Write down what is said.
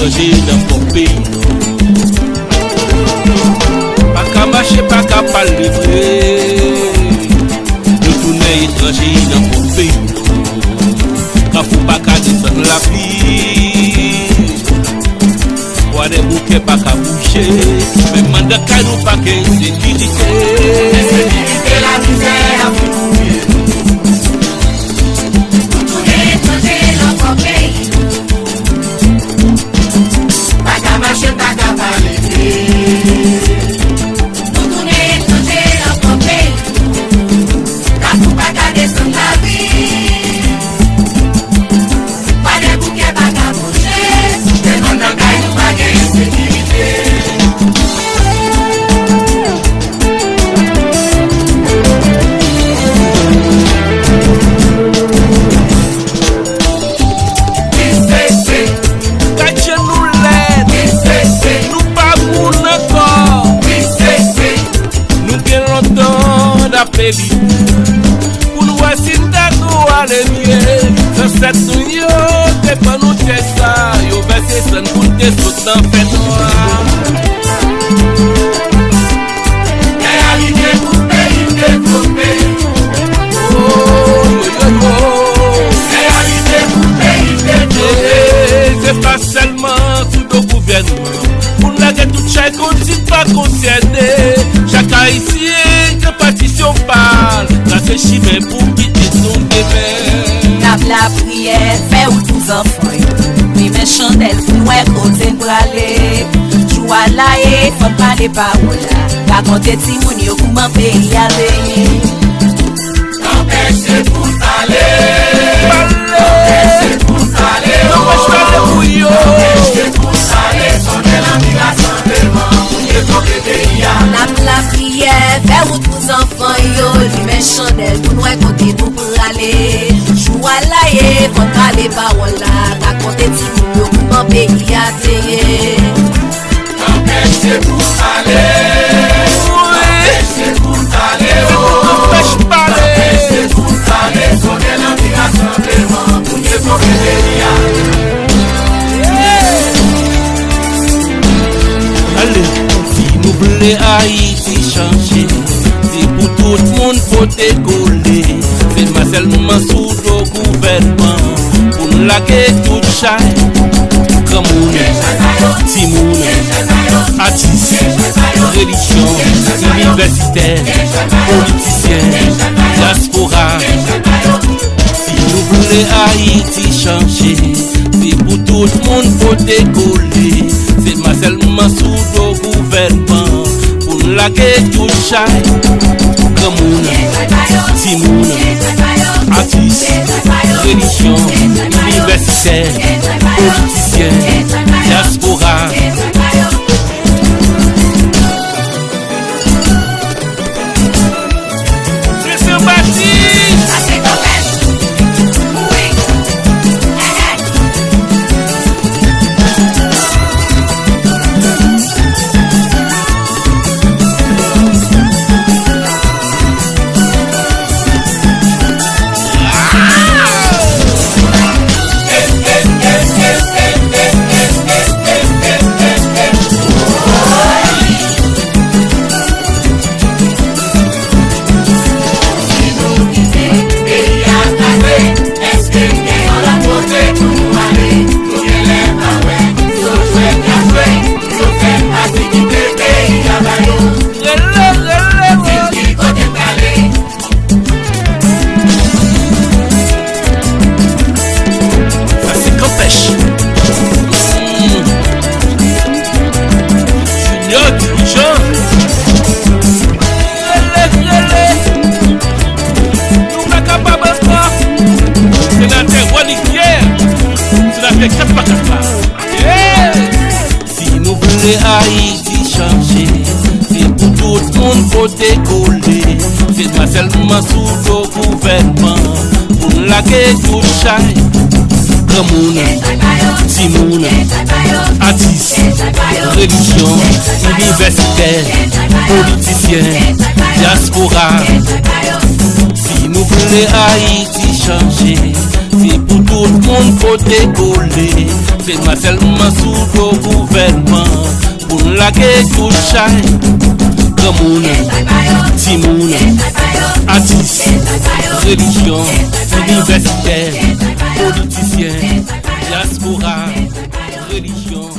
étranger dans mon pays. Pas qu'à marcher, pas qu'à pas livrer. Retourner étranger dans mon pays. Quand faut pas qu'à descendre la vie. Voir des bouquets pas qu'à bouger. Même mandat qu'à nous pas qu'à sécurité. Sécurité, la misère a fouillé. Retourner étranger dans mon pays. Pas qu'à marcher, pas qu'à pas livrer. Retourner étranger dans mon pays. Quand faut pas qu'à descendre la vie. Pas des bouquets pas qu'à bouger. Même mandat qu'à nous pas qu'à sécurité. Baby, pour nous voici d'accord à l'émier. Sans cette union, t'es pas nous t'es ça. Yo versé sans pour tes sauts dans fait noir. Réalité pour pays développé. Oh, yo yo. Réalité pour pays développé. C'est pas seulement sous nos gouvernements. Pour la guerre toute chaque continue pas concerné. Chaque haïtien que partition parle. Là c'est chimé pour quitter son bébé. Tape la prière, fait ou tous enfants. Oui mais chandelle pour nous côté pour aller. Jou à la et faut pas les paroles. Raconter Timoun yo pour m'en pays aller. Empêchez pour aller. Empêchez pour aller. Empêchez pour aller. Sonnez la migration devant. La prière, faire ou tous enfants yo. Lui met chandelle pour nous côté nous pour aller. Jou à la et faut pas les paroles. Raconter Timoun yo pour m'en pays aller. Empêchez pour aller. Empêchez pour aller. Empêche parler. Empêchez pour aller. Sonnez la migration devant. Pour nous allez, si nous voulons Haïti changer, c'est pour tout le monde faut décoller. C'est ma seulement sous le gouvernement pour nous laguer tout chai. Cameroun, Timoun, artistes, religion, universitaire, politiciens, diaspora. Si nous voulons Haïti changer, c'est pour tout le monde faut décoller. C'est ma seulement sous le gouvernement pour nous laguer tout chai. Cameroun, Timoun, artistes, religion, universitaire, politiciens, diaspora. Christian Baptiste. Si nous voulons Haïti changer, c'est pour tout le monde faut décoller. C'est pas seulement sous le gouvernement pour nous laguer tout chai. Cameroun, Timoun, artistes, religion, universitaire, politiciens, diaspora. Si nous voulons Haïti changer, c'est pour tout tout le monde côté collé. C'est moi seulement sous le gouvernement pour nous laguer tout chai. Grand monde, petit monde, artiste, religion, universitaire, politicien, diaspora, religion.